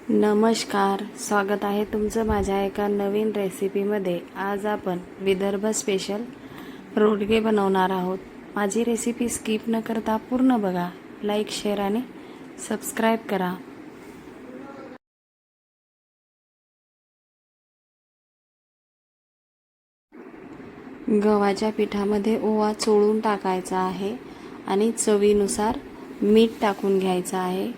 नमस्कार, स्वागत आहे तुमचं माझ्या एका नवीन रेसिपीमध्ये। आज आपण विदर्भ स्पेशल रोडगे बनवणार आहोत। माझी रेसिपी स्किप न करता पूर्ण बघा, लाईक शेअर आणि सबस्क्राईब करा। गव्हाच्या पिठामध्ये ओवा चोळून टाकायचा आहे आणि चवीनुसार मीठ टाकून घ्यायचं आहे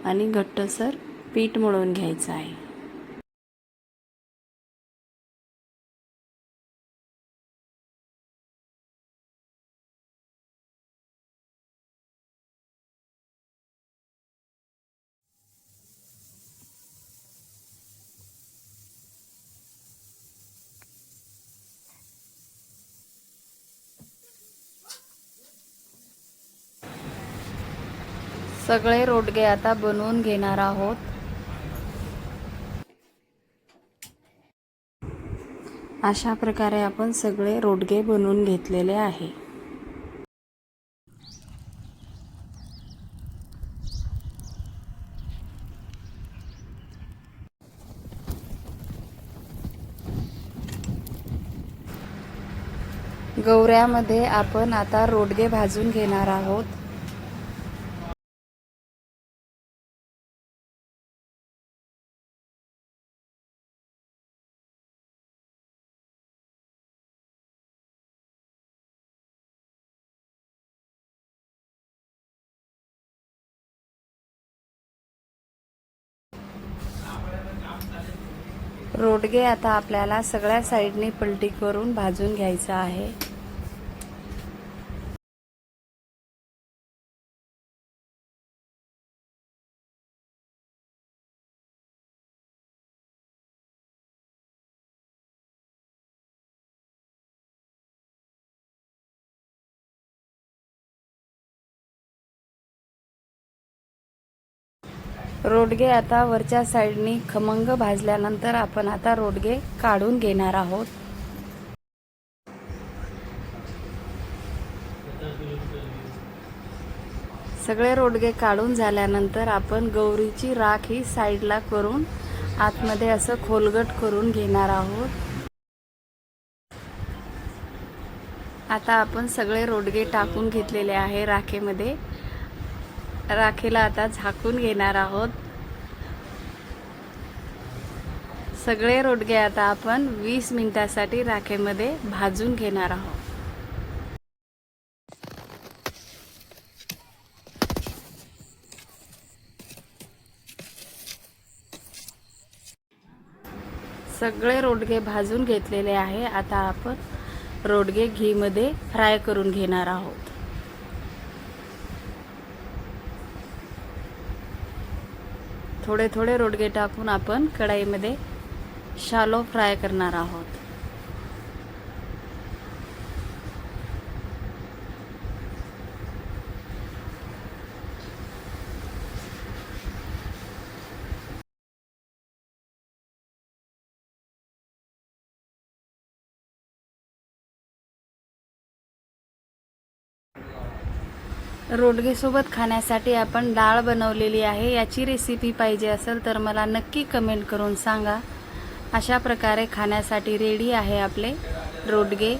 आणि घट्टसर पीठ मळून घ्यायचं आहे। सगळे रोडगे आता बनवून घेणार आहोत। अशा प्रकारे आपण सगळे रोडगे बनवून घेतलेले आहे। गवऱ्यामध्ये आपण आता रोडगे भाजून घेणार आहोत। रोडगे आता आपल्याला सगळ्या साइडनी पलटी करून भाजून घ्यायचं आहे। रोडगे आता वरच्या साइडनी खमंग भाजल्यानंतर आपण आता रोडगे काढून घेणार आहोत। सगळे रोडगे काढून झाल्यानंतर आपण गौरीची राख ही साइडला करून आतमध्ये असं खोलगट करून घेणार आहोत। आता आपण सगळे रोडगे टाकून घेतलेले आहे राखेमध्ये। राखेला आता झाकून घेणार आहोत। सगळे रोडगे आता आपण 20 मिनिटांसाठी राखेमध्ये भाजून घेणार आहोत। सगळे रोडगे भाजून घेतलेले आहे। आता आपण रोडगे घी मध्ये फ्राय करून घेणार आहोत। थोडे थोडे रोडगे टाकून आपण कढईमध्ये शालो फ्राय करणार आहोत। रोडगे सोबत खाण्यासाठी आपण डाळ बनवलेली आहे। याची रेसिपी पाहिजे असेल तर मला नक्की कमेंट करून सांगा। अशा प्रकारे खाण्यासाठी रेडी आहे आपले रोडगे।